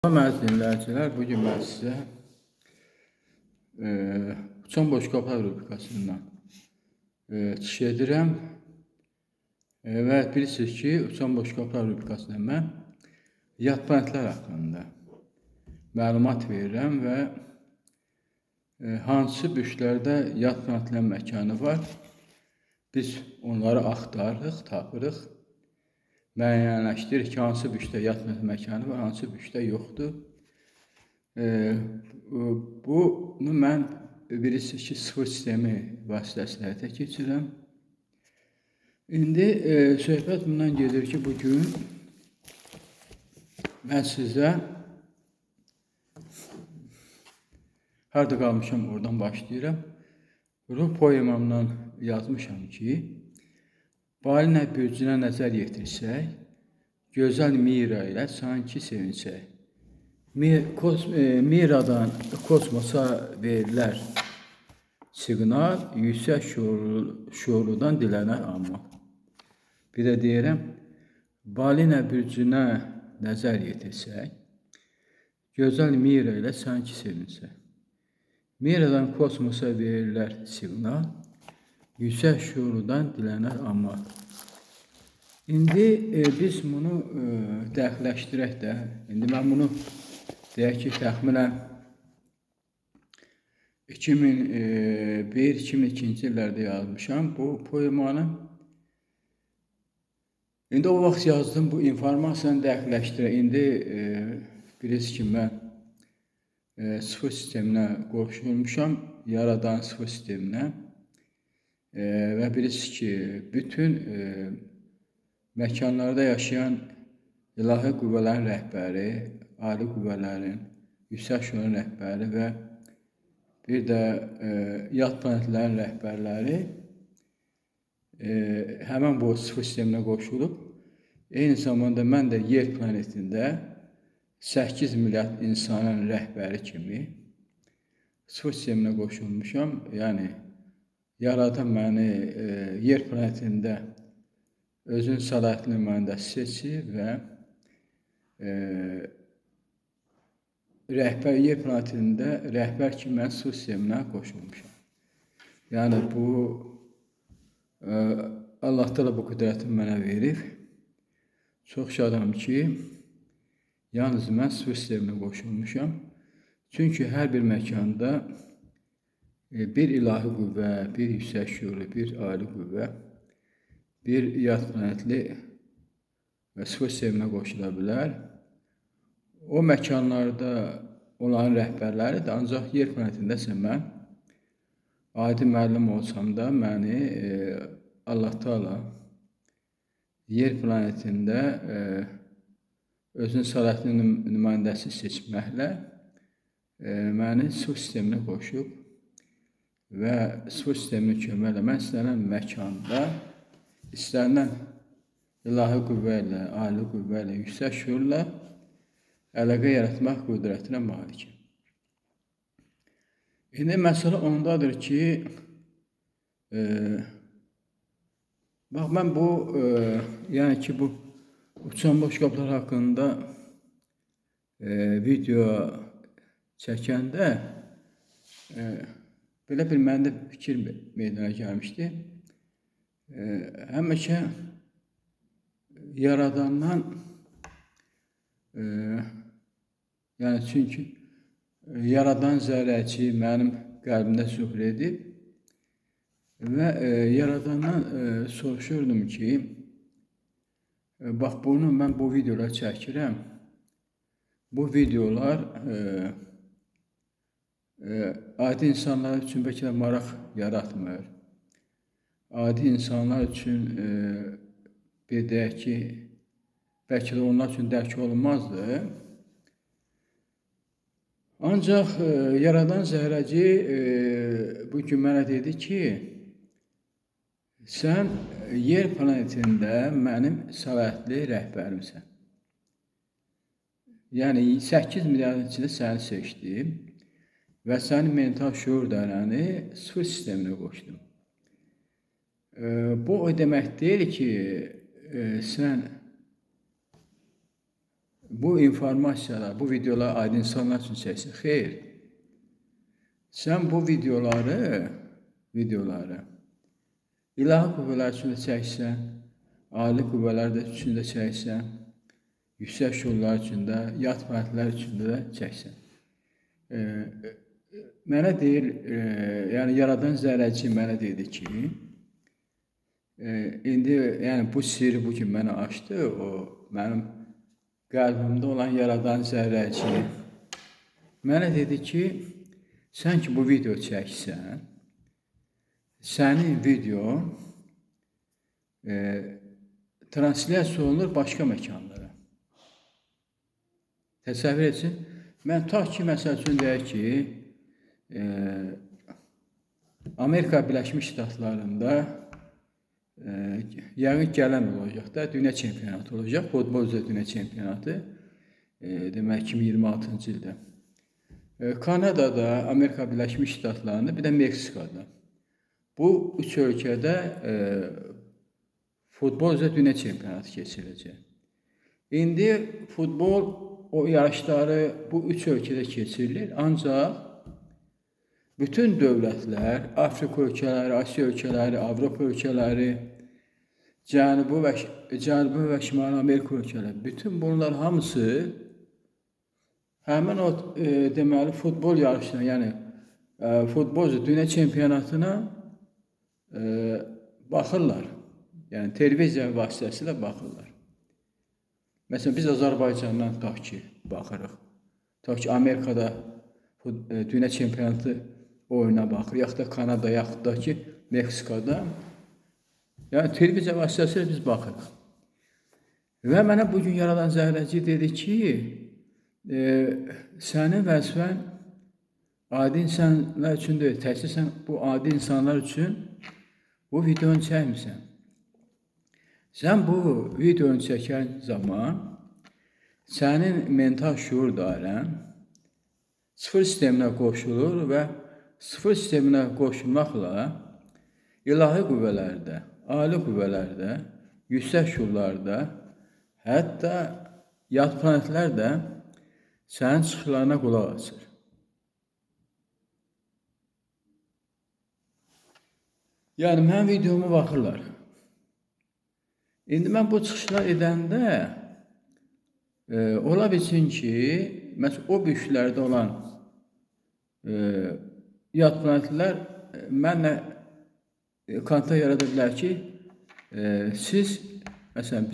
Salam əziz dinləyicilər, bugün mən sizə uçan boşqablar rubrikasından çıxış edirəm və bilirsiniz ki, uçan boşqablar rubrikasında mən yad planetlər haqqında məlumat verirəm və hansı büşlərdə yad planetlərin məkanı var, biz onları axtarırıq, tapırıq, müəyyənləşdiririk ki, hansı büşdə yad planet məkanı var, hansı büşdə yoxdur. Bunu mən bilirsiniz ki, sıfır sistemi vasitəsilə həyata keçirirəm. İndi söhbət bundan gedir ki, bugün mən sizə harada qalmışam, oradan başlayıram. Ruh poemamdan yazmışam ki, Balinə bürcünə nəzər yetirsək, gözəl Mira ilə sanki sevinsək. Miradan kosmosa verirlər siqnal, yüksək şuurludan dilənər amma. Bir də deyirəm, Balinə bürcünə nəzər yetirsək, gözəl Mira ilə sanki sevinsək. Miradan kosmosa verirlər siqnal, yüksək şuurludan dilənər amma. İndi biz bunu dəqiqləşdirək də. İndi mən bunu deyək ki, təxminən 2001-2002-ci illərdə yazmışam bu poemanı. İndi o vaxt yazdım, bu informasiyanı dəqiqləşdirək. İndi bilirsiniz ki, mən sıfır sisteminə qoşulmuşam, yaradan sıfır sisteminə. Və bilirsiniz ki, bütün məkanlarda yaşayan ilahi qüvvələrin rəhbəri, ali qüvvələrin, yüksək şuurun rəhbəri və bir də yad planetlərin rəhbərləri həmən bu sıfır sisteminə qoşulub. Eyni zamanda mən də yer planetində 8 milyard insanın rəhbəri kimi sıfır sisteminə qoşulmuşam. Yəni, yaradan məni yer planetində özün səlahiyyətli nümayəndəsi seçib və yer planetində rəhbər kimi mən sıfır sisteminə qoşulmuşam. Yəni, bu Allah da bu qüdrətini mənə verib. Çox şadam ki, yalnız mən sıfır sisteminə qoşulmuşam. Çünki hər bir məkanda bir ilahi qüvvə, bir yüksək şuurlu, bir ali qüvvə, bir yad planetli və sıfır sisteminə qoşula bilər. O məkanlarda onların rəhbərləri də ancaq yer planetində isə mən adi müəllim olsam da məni Allah Teala yer planetində özünün səlahiyyətli nümayəndəsi seçməklə məni sıfır sisteminə qoşub və sıfır sistemini köməklə mən istənilən məkanda, istənilən ilahi qüvvə ilə, ali qüvvə ilə, yüksək şuurla əlaqə yaratmaq qüdrətinə malikəm. İndi məsələ ondadır ki, bax mən bu, yəni ki, bu uçan boşqablar haqqında video çəkəndə belə bir məndə fikir meydana gəlmişdi. Həmişə yaradandan, yəni çünki yaradan zərrəci mənim qəlbimdə zuhur edib və yaradandan soruşurdum ki, bax bunu mən bu videoları çəkirəm. Bu videolar adi insanlar üçün bəlkə də maraq yaratmır. Adi insanlar üçün bir deyək ki, bəlkə də onlar üçün dərk olunmazdı. Ancaq yaradan zərrəci bugün mənə dedi ki, sən yer planetində mənim səlahiyyətli rəhbərimsən. Yəni, 8 milyardın içində səni seçdim və sənin mental şuur dərəni sıfır sisteminə qoşdum. Bu o demək deyil ki, sən bu informasiyalar, bu videolar adi insanlar üçün çəksin. Xeyr. Sən bu videoları ilahi qüvvələr üçün də çəksən, ali qüvvələr üçün də çəksən, yüksək şuurlar üçün də, yad planetlər üçün də çəksən. Mənə deyir, yəni yaradan zərrəci mənə dedi ki, indi yəni bu sirri bu gün mənə açdı, o mənim qəlbimdə olan yaradan zərrəci mənə dedi ki, sən ki bu video çəksən, sənin video translyasiya olunur başqa məkanlara. Təsəvvür etsin, mən ta ki, məsəl üçün deyək ki, Amerika Birləşmiş Ştatlarında yəqin gələn olacaq da, dünya çempionatı olacaq, futbol üzrə dünya çempionatı, demək 2026-cı ildə. Kanadada, Amerika Birləşmiş Ştatlarında, bir də Meksikada. Bu üç ölkədə futbol üzrə dünya çempionatı keçiriləcək. İndi futbol o yarışları bu üç ölkədə keçirilir, ancaq bütün dövlətlər, Afrika ölkələri, Asiya ölkələri, Avropa ölkələri, Cənubi və Şimali Amerika ölkələri, bütün bunlar hamısı həmin o deməli futbol yarışına, yəni futbol dünya çempionatına baxırlar. Yəni televiziya vasitəsilə baxırlar. Məsələn, biz Azərbaycandan tutaq ki, baxırıq. Tutaq ki, Amerikada dünya çempionatı oyuna baxır, yaxud da Kanada, yaxud da ki, Meksikada. Yəni televiziya vasitəsilə biz baxırıq. Və mənə bugün yaradan zərrəci dedi ki, sənin vəzifən adi insanlar üçün deyil, təkcə sən bu adi insanlar üçün bu videonu çəkmirsən. Sən bu videonu çəkən zaman sənin mental şuur dairən sıfır sisteminə qoşulur və sıfır sisteminə qoşulmaqla ilahi qüvvələrdə, ali qüvvələrdə, yüksək şuurlarda, hətta yad planetlər də sənin çıxışlarına qulaq asır. Yəni, mənim videoma baxırlar. İndi mən bu çıxışlar edəndə ola bilsin ki, məsələn, o büyüklərdə olan yad planetlər mənlə kontakt yarada bilər ki, siz, məsələn,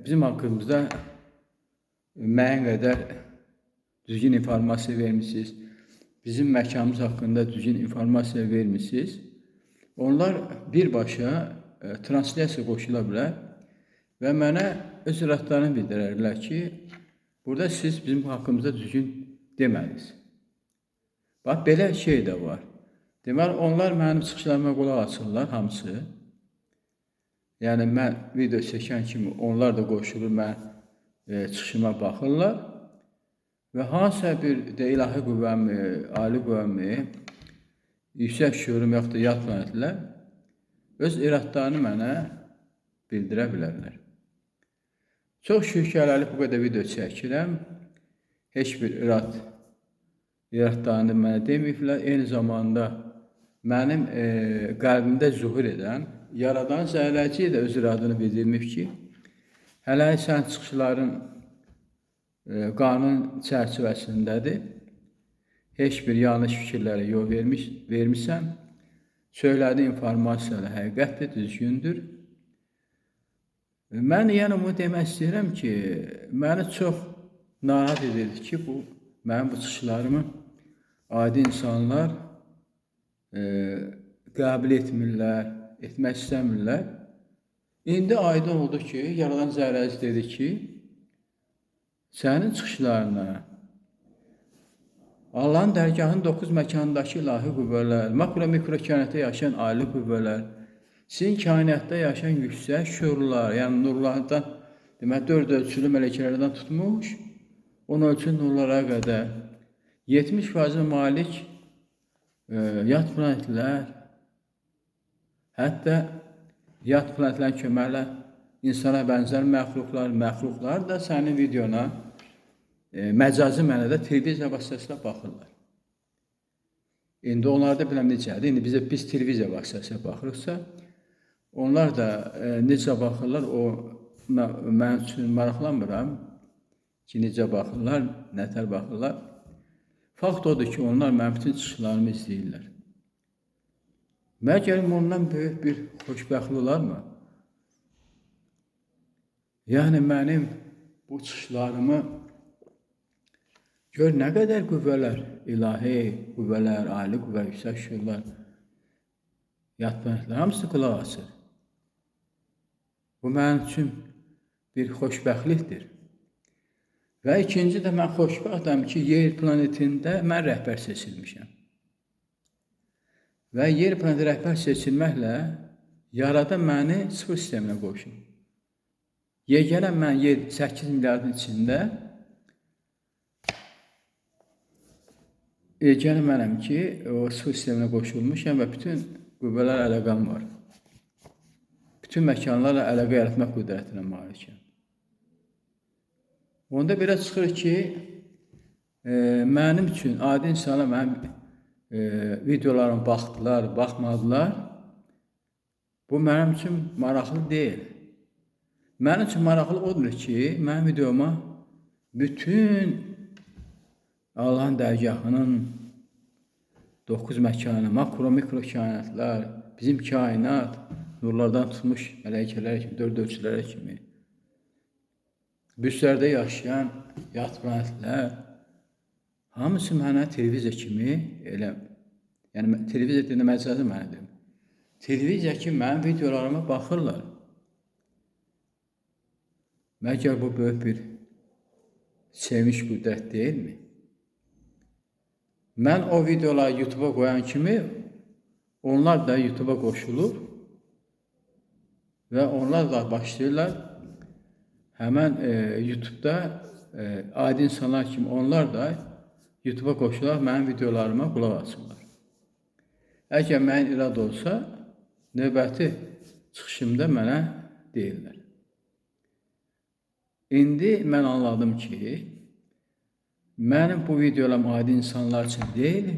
bizim haqqımızda müəyyən qədər düzgün informasiya vermişsiniz, bizim məkanımız haqqında düzgün informasiya vermişsiniz. Onlar birbaşa translyasiya qoşula bilər və mənə öz iradlarını bildirərlər ki, burada siz bizim haqqımızda düzgün demədiniz. Bax, belə şey də var. Deməli, onlar mənim çıxışlarıma qulaq asırlar, hamısı. Yəni, mən video çəkən kimi onlar da qoşulur, mən çıxışıma baxırlar və hansısa bir də ilahi qüvvəmi, ali qüvvəmi, yüksək şuurum yaxud da yad planetlər öz iradlarını mənə bildirə bilərlər. Çox şükürlər bu qədər video çəkirəm. Heç bir iradlarını mənə deməyiblər. Eyni zamanda mənim qəlbimdə zuhur edən, yaradan zərrəci də öz iradını bildirmir ki, hələ sən çıxışların qanun çərçivəsindədir. Heç bir yanlış fikirlərə yol vermişsən. Söylədiyi informasiyalar həqiqətdir, düzgündür. Mən yəni bunu demək istəyirəm ki, məni çox narahat edir ki, mənim bu çıxışlarımı adi insanlar qəbul etmirlər, etmək istəmirlər. İndi aydın oldu ki, yaradan zərrəci dedi ki, sənin çıxışlarına Allahın dərgahının 9 məkanındakı ilahi qüvvələr, makro-mikro kainatda yaşayan ali qüvvələr, sizin kainatda yaşayan yüksək şuurlar, yəni nurlardan, demək 4 ölçülü mələkələrdən tutmuş, 10 ölçülü nurlara qədər 70% malik yad planetlər, hətta yad planetlərin köməklə insana bənzər məxluqlar da sənin videona məcazi mənada televiziya vasitəsilə baxırlar. İndi onlar da biləm necədir. İndi biz televiziya vasitəsilə baxırıqsa, onlar da necə baxırlar, o mənim üçün maraqlanmıram ki, necə baxırlar, nətər baxırlar. Fakt odur ki, onlar mənim bütün çıxışlarımı izləyirlər. Məgər ondan böyük bir xoşbəxtlik olarmı? Yəni mənim bu çıxışlarımı gör nə qədər qüvvələr, ilahi qüvvələr, ali qüvvə, yüksək şuurlar, yatmaqlar, hamısı qulaq asır. Bu mənim üçün bir xoşbəxtlikdir. Və ikinci də mən xoşbəxtəm ki, yer planetində mən rəhbər seçilmişəm. Və yer planetində rəhbər seçilməklə yaradan məni sıfır sisteminə qoşun. Yeganə mən 8 milyardın içində yeganə mənəm ki, o sıfır sisteminə qoşulmuşam və bütün qüvvələr əlaqəm var. Bütün məkanlarla əlaqə yaratmaq qüdrətinə malikəm. Onda belə çıxır ki, mənim üçün adi insanlar mənim videolarıma baxdılar, baxmadılar. Bu mənim üçün maraqlı deyil. Mənim üçün maraqlı odur ki, mənim videoma bütün Allahın dərgahının 9 məkanı, makro, mikro kainatlar, bizim kainat, nurlardan tutmuş mələkələr kimi, dörd ölçülərə kimi, büslərdə yaşayan yat planetlər, hamısı mənə televiziya kimi elə, yəni televiziya deyəndə məcazi mənadır. Televiziya kimi mənim videolarıma baxırlar. Məgər bu böyük bir sevmiş qüdrət deyilmi? Mən o videoları YouTube'a qoyan kimi, onlar da YouTube'a qoşulur və onlar da başlayırlar həmən YouTube'da adi insanlar kimi onlar da YouTube'a qoşular, mənim videolarıma qulaq asırlar. Əgər mənim irad olsa, növbəti çıxışımda mənə deyirlər. İndi mən anladım ki, mənim bu videolarım adi insanlar üçün deyil,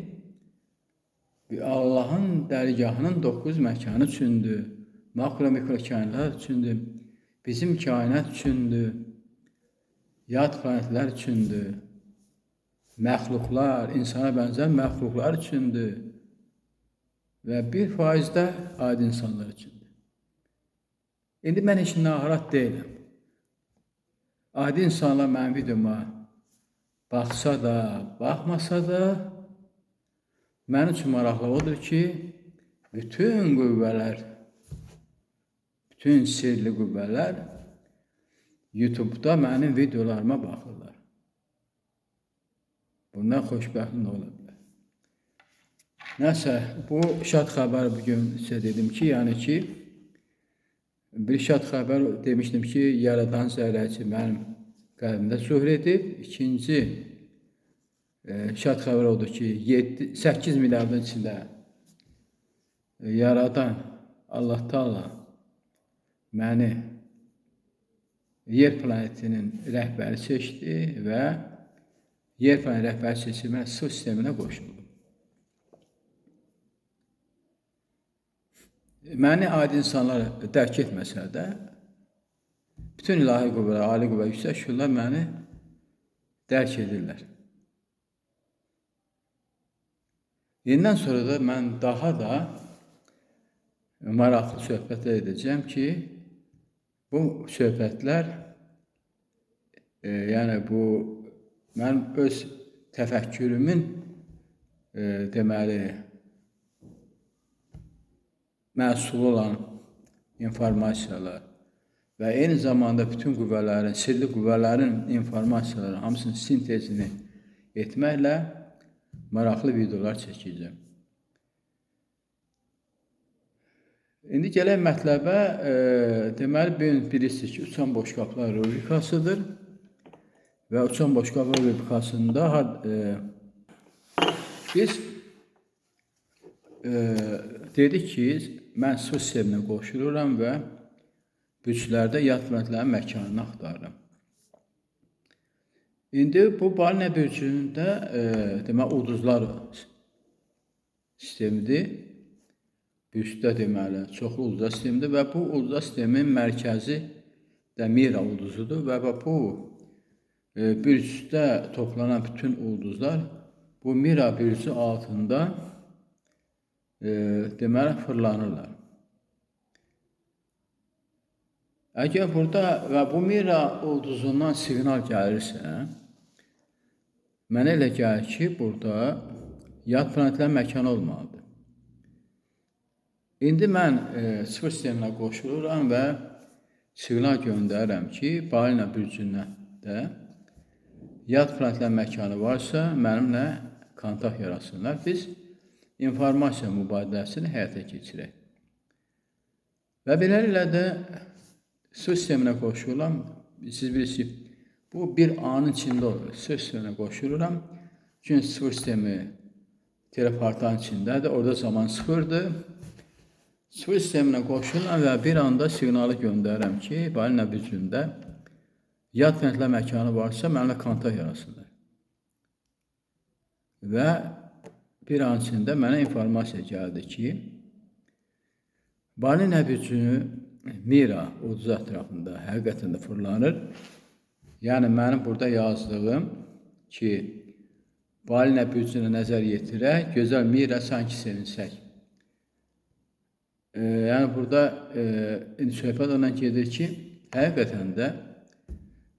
Allahın dərgahının 9 məkanı üçündür, makro, mikro kainatlar üçündür, bizim kainat üçündür, yad planetlər üçündür, məxluqlar, insana bənzər məxluqlar üçündür və 1% də adi insanlar üçündür. İndi mən heç narahat deyiləm. Adi insanlar mənim videoma baxsa da, baxmasa da, mənim üçün maraqlı odur ki, bütün qüvvələr, bütün sirli qüvvələr YouTube'da mənim videolarıma baxırlar. Bundan xoşbəxtlik nə ola bilər? Nəsə, bu şad xəbər bugün sizə dedim ki, yəni ki, bir şad xəbər demişdim ki, yaradan zərrəci mənim qəlbimdə zuhur edib. İkinci şad xəbər odur ki, 8 milyardın içində yaradan Allah Taala məni yer planetinin rəhbəri seçdi və yer planetinin rəhbəri seçilmə su sisteminə qoşuldu. Məni adi insanlar dərk etməsə də, bütün ilahi qüvvələr, ali qüvvə, yüksək şuurlar məni dərk edirlər. Yeniden sonra da mən daha da maraqlı söhbətlər edəcəm ki, bu söhbətlər, yəni bu, mən öz təfəkkürümün, deməli, məhsulu olan informasiyalar və eyni zamanda bütün qüvvələrin, sirli qüvvələrin informasiyaları, hamısının sintezini etməklə maraqlı videolar çəkəcəm. İndi gələk mətləbə, deməli, bilirsiniz ki, Uçan Boşqablar rubrikasıdır və Uçan Boşqablar rubrikasında biz dedik ki, mən su sisteminə qoşuluram və bürclərdə yad planetlərin məkanını axtarıram. İndi bu Balinə bürcündə deməli ulduzlar sistemidir. Bürcdə deməli çoxlu ulduzlar sistemidir və bu ulduzlar sisteminin mərkəzi də Mira ulduzudur və bu bürcdə toplanan bütün ulduzlar bu Mira bürcü altında deməli fırlanırlar. Əgər burada və bu Mira ulduzundan siqnal gəlirsə, mənə elə gəlir ki, burada yad planetlərin məkanı olmalıdır. İndi mən sıfır sisteminə qoşuluram və siqnal göndərirəm ki, Balina bürcündə də yad planetlərin məkanı varsa, mənimlə kontakt yaratsınlar. Biz informasiya mübadiləsini həyata keçirək. Və beləliklə də sıfır sisteminə qoşuluram. Siz bilirsiniz, bu bir anın içində olur. Sıfır sisteminə qoşuluram. Çünki sıfır sistemi teleportların içindədir. Orada zaman sıfırdır. Sıfır sisteminə qoşuluram və bir anda siqnalı göndərirəm ki, Balina bürcündə yad planetlər məkanı varsa, mənimlə kontakt yaratsınlar. Və bir an içində mənə informasiya gəldi ki, Balina bürcünü Mira ulduzu ətrafında həqiqətən də fırlanır. Yəni mənim burada yazdığım ki, Balina bürcünə nəzər yetirək, gözəl Mira sanki sevinsək. Yəni burada söhbət ondan gedir ki, həqiqətən də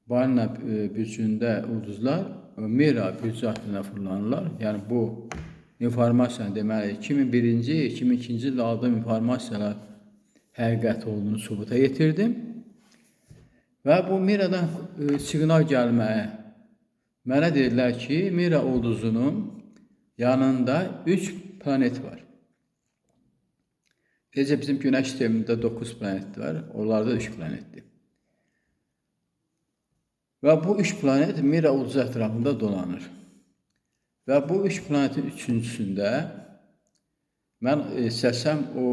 Balina bürcündə ulduzlar Mira bürcü haqqında fırlanırlar. Yəni bu informasiyanı deməli 2001-ci, 2002-ci ildə aldığım informasiyalar həqiqət olduğunu sübuta yetirdim. Və bu Mira'dan siqnal gəlməyə mənə dedilər ki, Mira ulduzunun yanında 3 planet var. Necə bizim Günəş sistemində 9 planet var, onlarda 3 planetdir. Və bu 3 planet Mira ulduzu ətrafında dolanır. Və bu 3 planetin üçüncüsündə mən istəsəm o,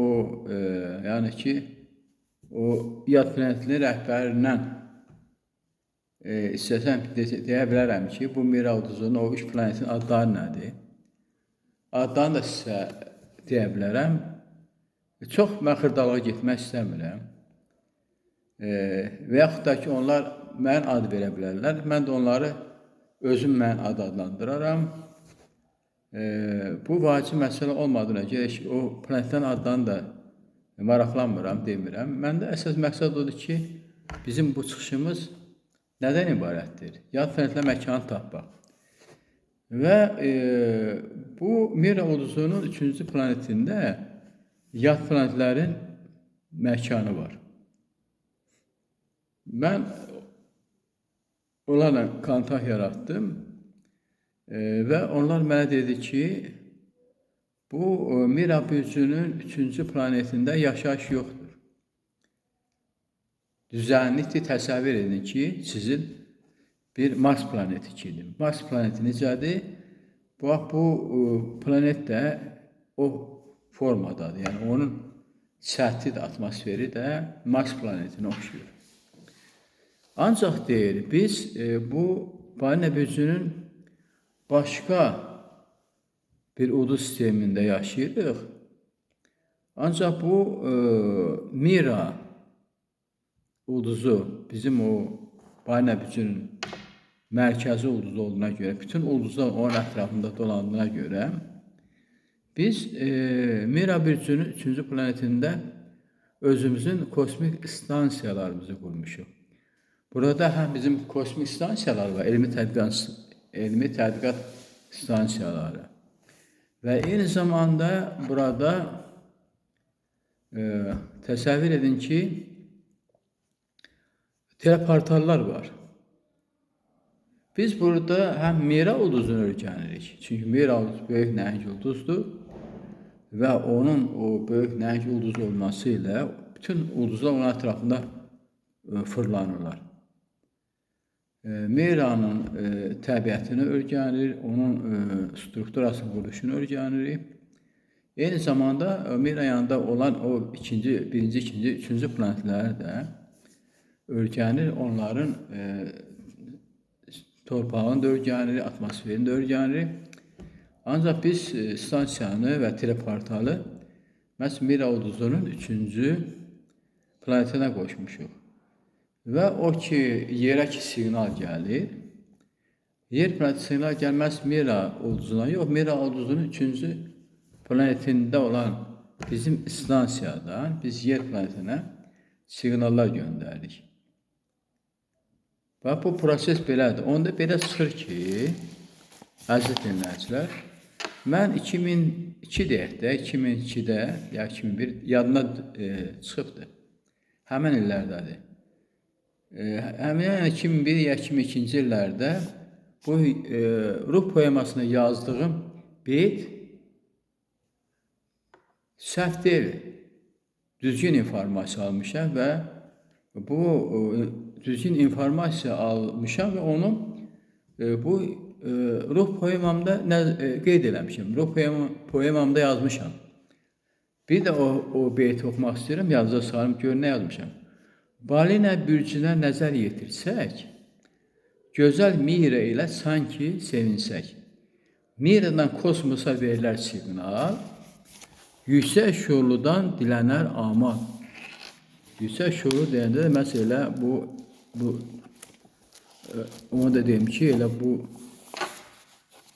yəni ki, o yad planetli rəhbərindən istəsəm deyə bilərəm ki, bu Mira ulduzunun o 3 planetin adları nədir? Adlarını da sizə deyə bilərəm. Çox mən xırdalığa getmək istəmirəm. Və yaxud da ki, onlar mən ad verə bilərlər. Mən də onları özüm mən ad adlandıraram. Bu vacib məsələ olmadığına görə ki, o planetlərin adlarını da maraqlanmıram, demirəm. Məndə əsas məqsəd odur ki, bizim bu çıxışımız nədən ibarətdir? Yad planetlər məkanı tapmaq. Və bu Mira ulduzunun 3-cü planetində yad planetlərin məkanı var. Mən onlarla kontakt yaratdım və onlar mənə dedi ki, bu Mira bürcünün 3-cü planetində yaşayış yoxdur. Düzənlikdir, təsəvvür edin ki, sizin bir Mars planeti kimi. Mars planeti necədir? Bu planet də o formadadır. Yəni onun səthi də, atmosferi də Mars planetinə oxşuyur. Ancaq deyir, biz bu Balina bürcünün başqa bir ulduz sistemində yaşayırıq. Ancaq bu Mira ulduzu bizim o Balina bürcünün mərkəzi ulduzu olduğuna görə, bütün ulduzlar onun ətrafında dolandığına görə biz Mira bürcünün 3-cü planetində özümüzün kosmik stansiyalarımızı qurmuşuq. Burada həm bizim kosmik stansiyalar var, elmi tədqiqat stansiyaları. Və eyni zamanda burada təsəvvür edin ki, teleportallar var. Biz burada həm Mira ulduzunu öyrənirik. Çünki Mira ulduzu böyük nəhəng ulduzdur və onun o böyük nəhəng ulduz olması ilə bütün ulduzlar onun ətrafında fırlanırlar. Mira'nın təbiətini öyrənirik, onun strukturasını, quruluşunu öyrənirik. Eyni zamanda Mira yanında olan o birinci, ikinci, üçüncü planetləri də örgənir, onların torpağın da örgənir, atmosferin də örgənir. Ancaq biz stansiyanı və teleportalı məhz Mira ulduzunun 3-cü planetinə qoşmuşuq. Və o ki, yerə ki siqnal gəlir, yer planeti siqnal gəlməz Mira ulduzuna yox, Mira ulduzunun 3-cü planetində olan bizim stansiyadan biz yer planetinə siqnallar göndəririk. Və bu proses belədir. Onda belə çıxır ki, əziz dinləyicilər, mən 2002 deyək də, 2002-də ya 2001 yadına çıxıbdır. Həmin illərdədir. Həmin 2001 ya 2002-ci illərdə bu ruh poemasını yazdığım beyt səhv deyil. Düzgün informasiya almışam və bu düzgün informasiya almışam və onu bu ruh poemamda qeyd eləmişim. Ruh poemamda yazmışam. Bir də o beyti oxumaq istəyirəm, yazıda salım, gör nə yazmışam. Balina bürcünə nəzər yetirsək, gözəl Mira ilə sanki sevinsək. Mira'dan kosmosa verilər siqnal, yüksək şuurludan dilənər amal. Yüksək şuurlu deyəndə də məsələ onu da deyim ki, elə bu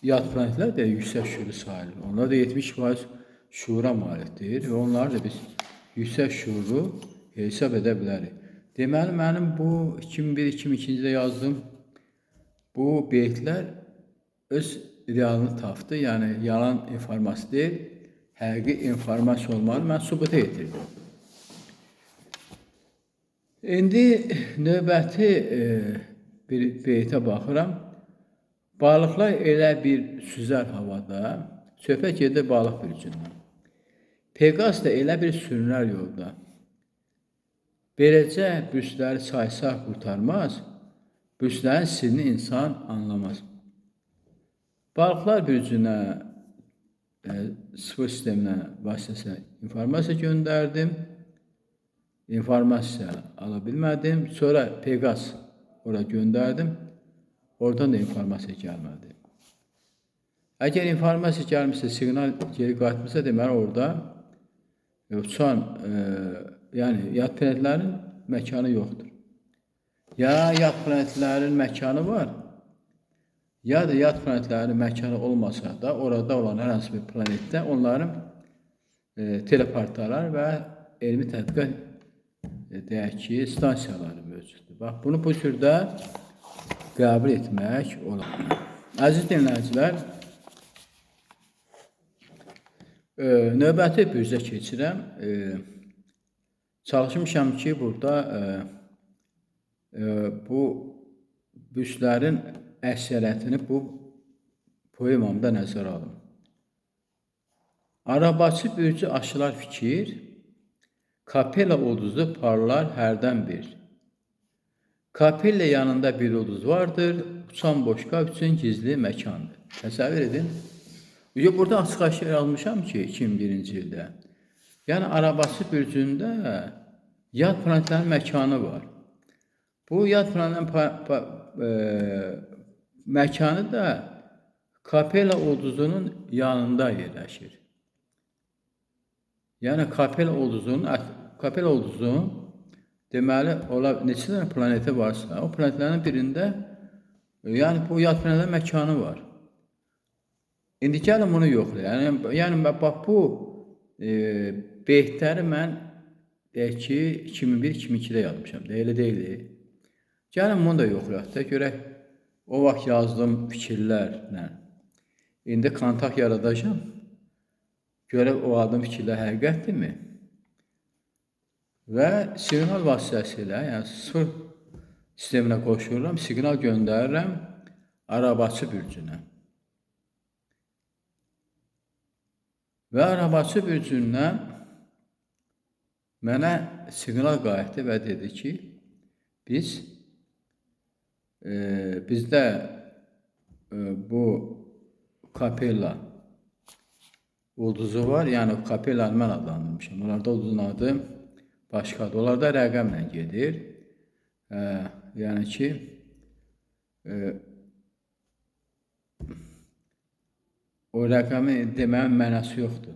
yad planetlər də yüksək şuuru sayılır. Onlar da 70% şuura malikdir və onları da biz yüksək şuuru hesab edə bilərik. Deməli, mənim bu 2001-2002-də yazdığım bu beytlər öz realını tapdı. Yəni, yalan informasiya deyil, həqiqi informasiya olmalı. Mən sübuta yetirdim. İndi növbəti bir beytə baxıram. Balıqlar elə bir süzər havada, söhbət gedir balıq bürcündən. Peqas da elə bir sürünər yolda. Beləcə büsləri saysaq qurtarmaz, büslərin sirrini insan anlamaz. Balıqlar bürcünə sıfır sisteminə vasitəsilə informasiya göndərdim. İnformasiya ala bilmədim. Sonra Peqas ora göndərdim. Oradan da informasiya gəlmədi. Əgər informasiya gəlmişsə, siqnal geri qayıtmışsa, deməli orada uçan, yəni yad planetlərin məkanı yoxdur. Ya yad planetlərin məkanı var, ya da yad planetlərin məkanı olmasa da, orada olan hər hansı bir planetdə onların teleportlar və elmi tədqiqat deyək ki, stansiyaları mövcuddur. Bax, bunu bu türdə qəbul etmək olar. Əziz dinləyicilər, növbəti bürcə keçirəm. Çalışmışam ki, burada bu büslərin əksəriyyətini bu poemamda nəzərə alım. Arabaçı bürcü aşılar fikir, Kapella ulduzu parlar hərdən bir. Kapella yanında bir ulduz vardır, uçan boşqa üçün gizli məkandır. Təsəvvür edin. Burada açıq-aşkar yazmışam ki, 2001-ci ildə. Yəni, Arabaçı bürcündə yad planetlərin məkanı var. Bu yad planetlərin məkanı da Kapella ulduzunun yanında yerləşir. Yəni, Kapella ulduzunun deməli, neçə dənə planeti varsa, o planetlərin birində yəni, bu yad planetlərin məkanı var. İndi gəlin bunu yoxlayın. Yəni, bax, bu beytləri mən deyək ki, 2001-2002-də yazmışam. Elə deyil. Gəlin bunu da yoxlayaq da, görək o vaxt yazdığım fikirlərlə. İndi kontakt yaradacağım. Görək o adın fikirlər həqiqətdirmi? Və siqnal vasitəsilə, yəni sıfır sisteminə qoşuram, siqnal göndərirəm Arabaçı bürcünə. Və Arabaçı bürcündən mənə siqnal qayıtdı və dedi ki, bizdə bu Kapella ulduzu var, yəni Kapellanı mən adlandırmışam. Onlarda ulduzun adı başqadır. Onlarda rəqəmlə gedir Yəni ki, e, o rəqəmi deməyin mənası yoxdur.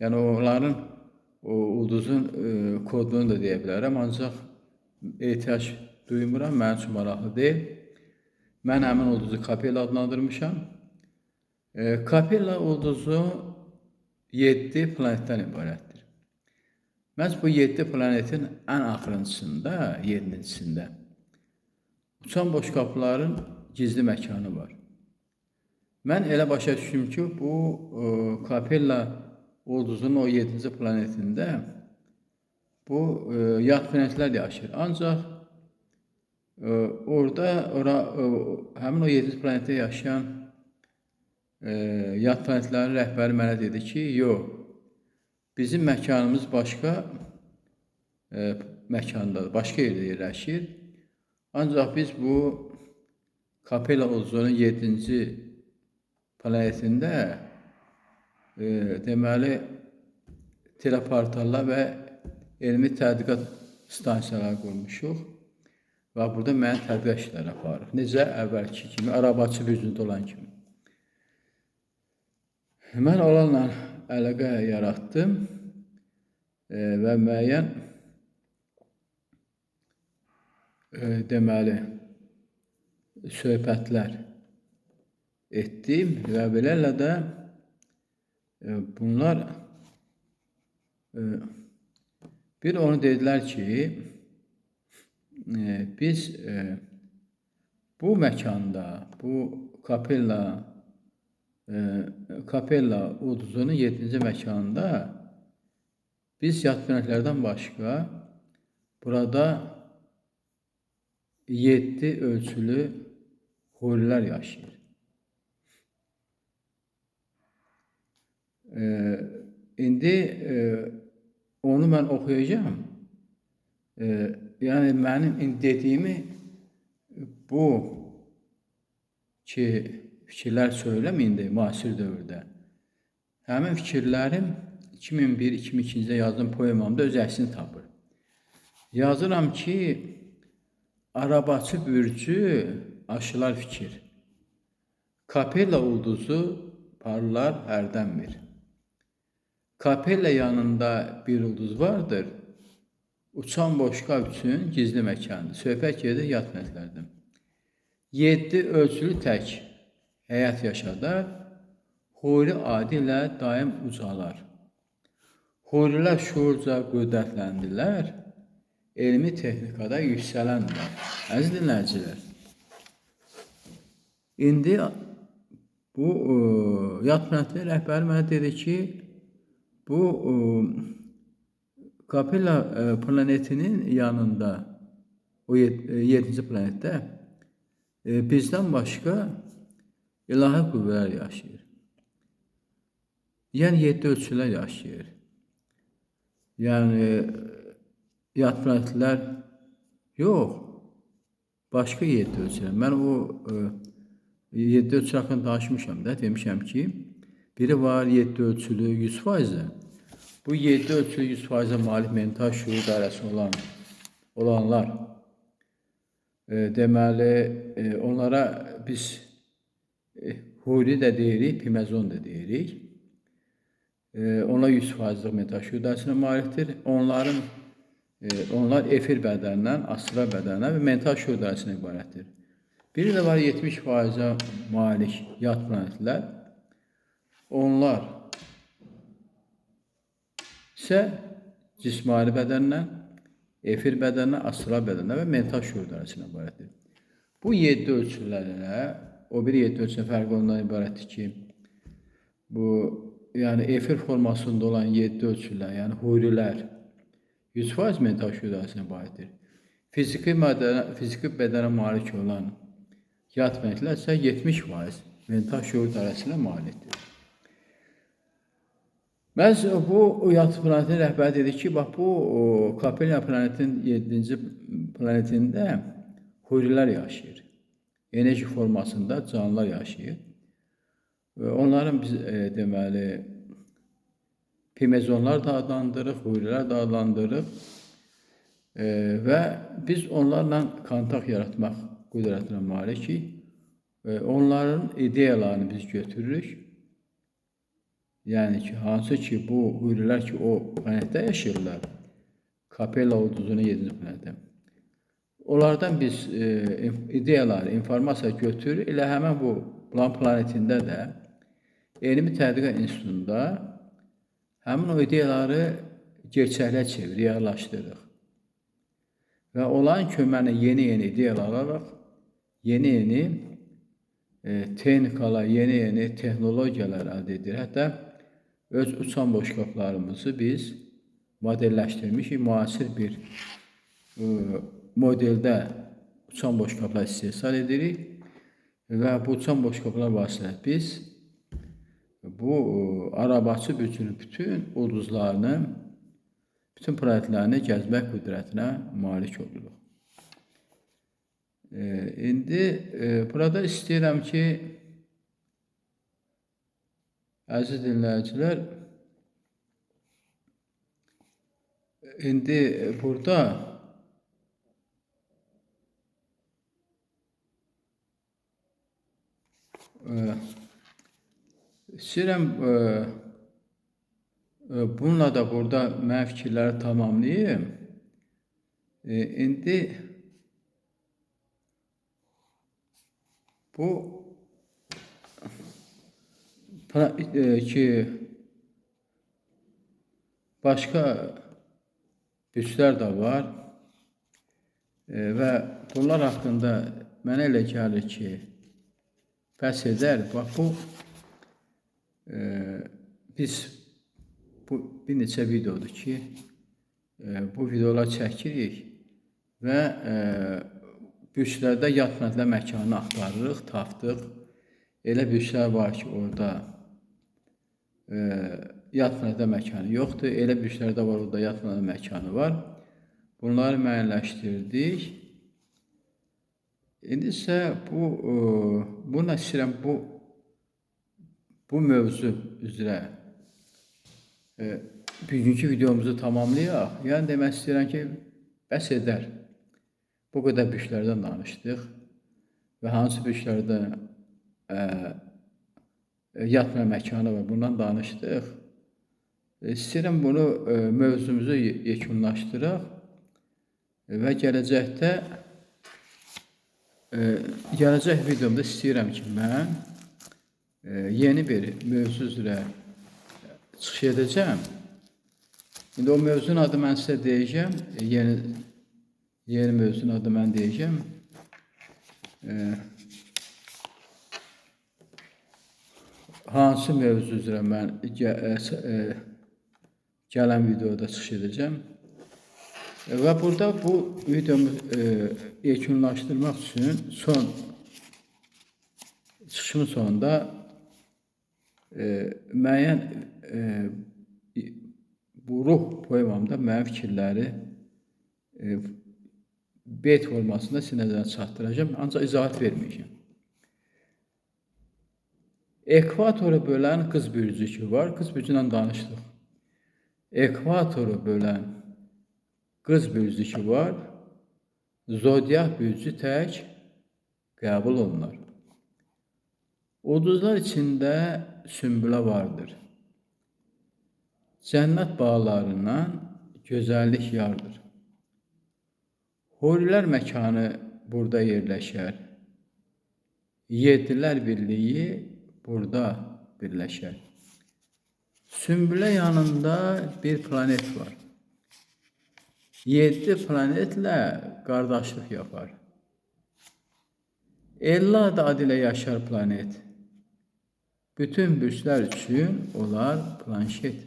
Yəni onların o ulduzun kodunu da deyə bilərəm, ancaq ehtiyac duymuram, mənim üçün maraqlı deyil. Mən həmin ulduzu Kapella adlandırmışam. Kapella ulduzu 7 planetdən ibarətdir. Məhz bu 7 planetin ən axırıncısında, 7-cisində uçan boşqabların gizli məkanı var. Mən elə başa düşdüm ki, bu Kapella ulduzunun o 7-ci planetində bu yad planetlər yaşayır. Ancaq həmin o 7-ci planetdə yaşayan yad planetlərin rəhbəri mənə dedi ki, yox, bizim məkanımız başqa məkandadır, başqa yerdə yerləşir. Ancaq biz bu Kapella ulduzunun 7-ci planetində deməli teleportallar və elmi tədqiqat stansiyaları qurmuşuq və burada müəyyən tədqiqat işləri aparırıq. Necə? Əvvəlki kimi, arabaçı gücündə olan kimi. Mən onlarla əlaqə yaratdım və müəyyən deməli söhbətlər etdim və belələ də bunlar bir onu dedilər ki, biz bu məkanda, bu Kapella ulduzunun 7-ci məkanında biz yad planetlərdən başqa burada 7 ölçülü horilər yaşayır. İndi onu mən oxuyacağım. Yəni mənim dediyimi bu ki, fikirlər söyləməyindi müasir dövrdə. Həmin fikirlərim 2001-2002-ci yazdığım poemamda öz əksini tapır. Yazıram ki, arabaçı bürcü aşılar fikir. Kapella ulduzu parlar hərdən bir. Kapella yanında bir ulduz vardır. Uçan boşqab üçün gizli məkandır. Söhbət gedir yad planetlərdən. 7 ölçülü tək həyat yaşadar. Huri adi ilə daim ucalar. Hurilər şuurca qüdrətləndilər. Elmi texnikada yüksələnlər. Əziz dinləyicilər, indi bu yad planetlər rəhbəri mənə dedi ki, bu Kapella planetinin yanında, o 7-ci planetdə bizdən başqa ilahi qüvvələr yaşayır. Yəni 7 ölçülər yaşayır. Yəni yad planetlər yox, başqa 7 ölçülər. Mən o 7 ölçü haqqında danışmışam da, demişəm ki, biri var 7 ölçülü 100%. Bu 7 ölçülü 100%-ə malik mental şuur dairəsi olanlar, deməli, onlara biz huri də deyirik, pimezon da deyirik. Onlar 100%-lik mental şuur dairəsinə malikdir. Onlar efir bədənindən, astral bədənindən və mental şuur dairəsinə ibarətdir. Biri də var 70%-ə malik yad planetlər. Onlar isə cismani bədəndən, efir bədənindən, astral bədənindən və mental şuur dairəsinə ibarətdir. Bu 7 ölçülərlə, o bir 7 ölçünün fərqi ondan ibarətdir ki, bu, yəni efir formasında olan 7 ölçülər, yəni hurilər 100% mental şuur dairəsinə ibarətdir. Fiziki bədənə malik olan yad planetlər isə 70% mental şuur dairəsinə malikdir. Məhz bu yad planetin rəhbəri dedi ki, bax bu Kapella planetin 7-ci planetində hurilər yaşayır. Enerji formasında canlılar yaşayır. Onların biz deməli pimezonlar da adlandırırıq, hurilər də adlandırırıq. Və biz onlarla kontakt yaratmaq qüdrətinə malikik. Onların ideyalarını biz götürürük. Yəni ki, hansı ki bu hürrilər ki o planetdə yaşayırlar, Kapella ulduzunun 7-ci planetdə. Onlardan biz ideyaları, informasiya götürür, elə həmən bu planetində də Elmi Tədqiqat İnstitutunda həmin o ideyaları gerçəkliyə çevirir, reallaşdırırıq. Və onların köməyinə yeni ideyalar alaraq, yeni texnikalar, yeni texnologiyalar əldə edir. Hətta öz uçan boşqablarımızı biz modelləşdirmişik, müasir bir modeldə uçan boşqablar istehsal edirik və bu uçan boşqablar vasitəsilə biz bu arabaçı bürcünün bütün ulduzlarını, bütün planetlərini gəzmək qüdrətinə malik oluruq. İndi burada istəyirəm ki, əziz dinləyicilər, indi burada istəyirəm bununla da burada mən fikirləri tamamlayayım. İndi bu ki başqa güclər də var və bunlar haqqında mənə elə gəlir ki, bəs edər. Bax bu biz bir neçə videodur ki, bu videolar çəkirik və güclərdə yad planetlər məkanını axtarırıq, tapdıq. Elə güclər var ki, orada yad planetlər məkanı yoxdur. Elə güclər də var, orada yad planetlər məkanı var. Bunları müəyyənləşdirdik. İndi isə bununla istəyirəm bu mövzu üzrə bugünkü videomuzu tamamlayaq. Yəni demək istəyirəm ki, bəs edər. Bu qədər güclərdən danışdıq və hansı güclərdə yatma məkanı var, bundan danışdıq. İstəyirəm bunu mövzumuzu yekunlaşdıraq və gələcək videomda istəyirəm ki, mən yeni bir mövzu üzrə çıxış edəcəm. İndi o mövzunun adı mən sizə deyəcəm, yeni mövzunun adı mən deyəcəm. Hansı mövzu üzrə mən gələn videoda çıxış edəcəm. Və burada bu videomu yekunlaşdırmaq üçün çıxışımın sonunda müəyyən bu ruh poemamda müəyyən fikirləri beyt formasında sizə nəzərə çatdıracağım, ancaq izahat verməyəcəm. Ekvatoru bölən qız bürcü ki var, qız bürcü ilə danışdıq. Ekvatoru bölən qız bürcü ki var, zodiak bürcü tək qəbul olunar. Ulduzlar içində sümbülə vardır. Cənnət bağlarından gözəllik yardır. Hurilər məkanı burada yerləşər. Yedilər birliyi burada birləşər. Sümbülə yanında bir planet var. 7 planetlə qardaşlıq yapar. Ellada adı ilə yaşar planet. Bütün bürclər üçün olar planşet.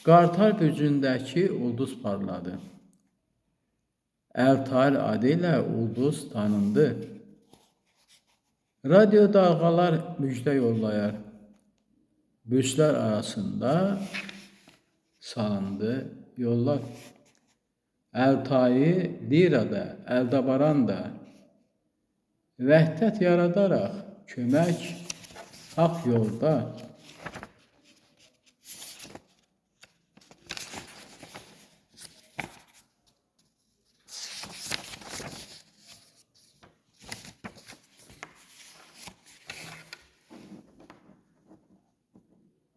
Qartal bürcündəki ulduz parladı. Əltair adı ilə ulduz tanındı. Radyo dalğalar müjdə yollayar. Bürclər arasında salındı yollar. Əltair Lirada, Əldabaran da vəhdət yaradaraq kömək haqq yolda.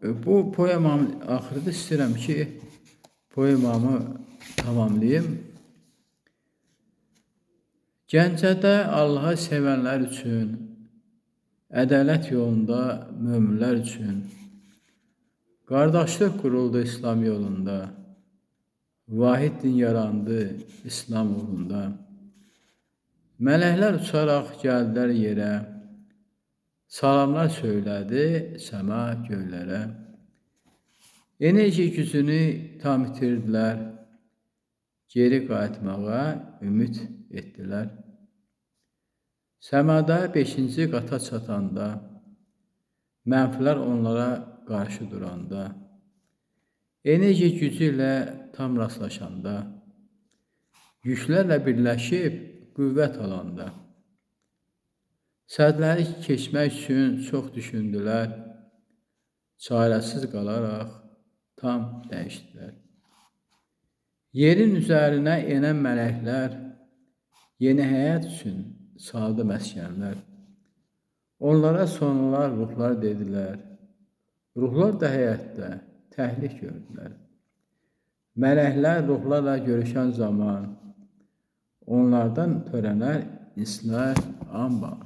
Bu poemamın axırda istəyirəm ki, poemamı tamamlayım. Gəncədə Allahı sevənlər üçün, ədalət yolunda möminlər üçün, qardaşlıq quruldu İslam yolunda, vahid din yarandı İslam uğrunda. Mələklər uçaraq gəldilər yerə, salamlar söylədi səma göylərə. Enerji gücünü tam itirdilər, geri qayıtmağa ümid etdilər. Səmada 5-ci qata çatanda, mənfilər onlara qarşı duranda, enerji gücü ilə tam rastlaşanda, yüklərlə birləşib qüvvət alanda, sədləri keçmək üçün çox düşündülər, çarəsiz qalaraq tam dəyişdilər. Yerin üzərinə enən mələklər yeni həyat üçün saldı məskənlər. Onlara sonralar ruhlar dedilər, ruhlar da həyatda təhlik gördülər. Mələklər ruhlarla görüşən zaman onlardan törənər insilər amba.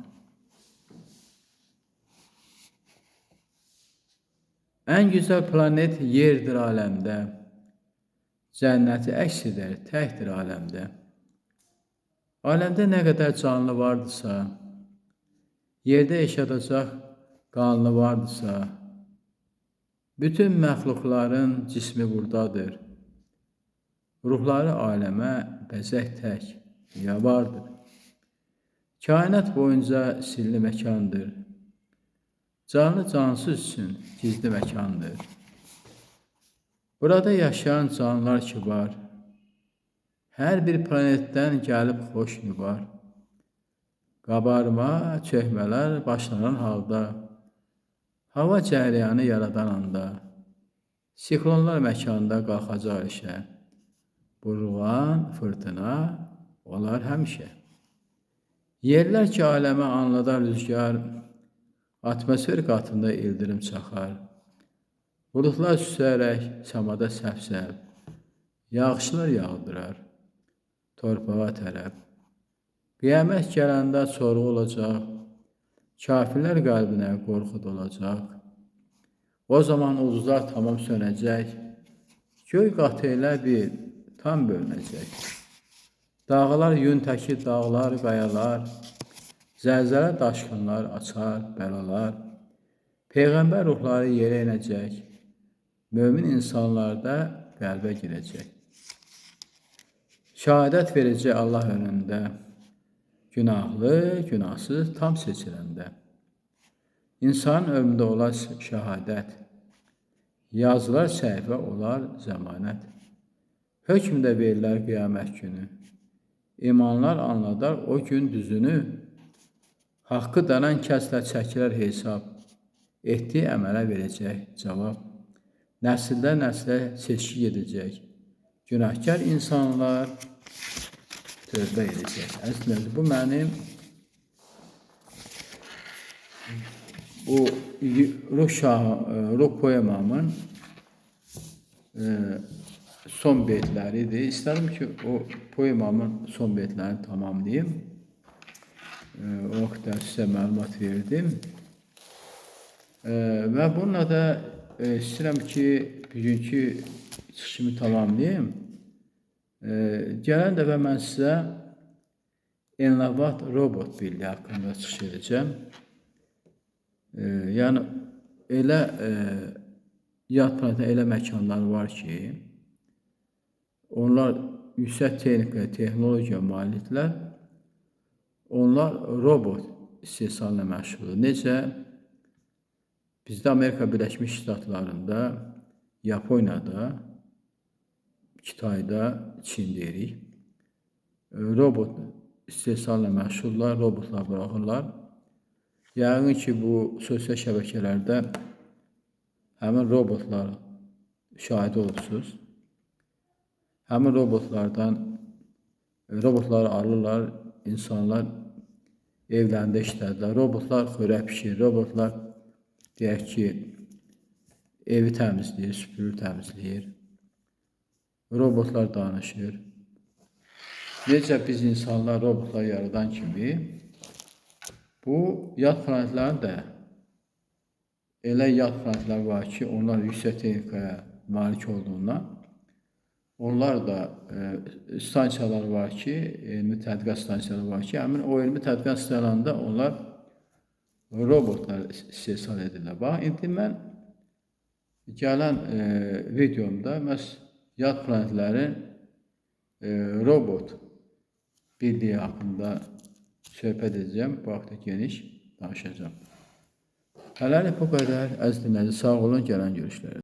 Ən gözəl planet yerdir aləmdə, cənnəti əks edər təkdir aləmdə. Aləmdə nə qədər canlı vardısa, yerdə yaşadacaq qanlı vardısa, bütün məxluqların cismi buradadır. Ruhları aləmə bəzək tək ya vardır. Kainat boyunca sirli məkandır. Canlı cansız üçün gizli məkandır. Burada yaşayan canlılar ki var, hər bir planetdən gəlib xoş nübar. Qabarma, çökmələr başlanan halda, hava cəryanı yaradan anda, siklonlar məkanda qalxacaq işə. Burğan, fırtına olar həmişə. Yerlər ki aləmə anladar rüzgar, atmosfer qatında ildırım çaxar. Bulutlar süsərək səmada səf-səf, yağışlar yağdırar torpağa tərəf. Qiyamət gələndə sorğu olacaq, kafirlər qəlbinə qorxu dolacaq. O zaman ulduzlar tamam sönəcək, göy qatı ilə bir tam bölünəcək. Dağlar yün təki dağlar, qayalar, zəlzələ daşqınlar açar, bəlalar. Peyğəmbər ruhları yerə inəcək, mömin insanlarda qəlbə girəcək. Şəhadət verəcək Allah önündə, günahlı, günahsız tam seçiləndə. İnsanın ömründə olar şəhadət, yazılar səhifə olar zəmanət. Hökm də verirlər qiyamət günü, imanlar anladar o gün düzünü. Haqqı danan kəslə çəkilər hesab, etdiyi əmələ verəcək cavab. Nəsildən nəslə seçki edəcək, günahkar insanlar tövbə edəcək. Əslində bu mənim ruh poemamın son beytləridir. İstədim ki o poemamın son beytlərini tamamlayayım. O qədər sizə məlumat verdim. Və bununla da istəyirəm ki, bugünkü çıxışımı tamamlayayım. Gələn dəfə mən sizə Enlavad robot birliyi haqqında çıxış edəcəm. Yəni, elə yad planetdə elə məkanlar var ki, onlar yüksək texnika, texnologiya maliklər, onlar robot istehsalına məşğuldur. Necə? Bizdə Amerika Birləşmiş Ştatlarında, Yaponiyada, Kitayda, Çin deyirik. Robot istehsalına məşğullar, robotlar buraxırlar. Yəqin ki, bu sosial şəbəkələrdə həmin robotlar şahid olursunuz. Həmin robotları alırlar, insanlar evlərində işlədirlər. Robotlar xörək pişirir, robotlar deyək ki, evi təmizləyir, süpürür, təmizləyir. Robotlar danışır. Necə biz insanlar robotlar yaradan kimi bu yad planetlərin də elə yad planetlər var ki, onlar yüksək texnikaya malik olduğundan onlar da stansiyalar var ki, elmi tədqiqat stansiyaları var ki, həmin o elmi tədqiqat stansiyalarında onlar robotlar istehsal edirlər. Bax, indi mən gələn videomda məhz yad planetlərin robot birliyi haqqında söhbət edəcəm. Bu haqda geniş danışacağım. Hələlik bu qədər. Əziz dinləyicilər, sağ olun, gələn görüşlərə.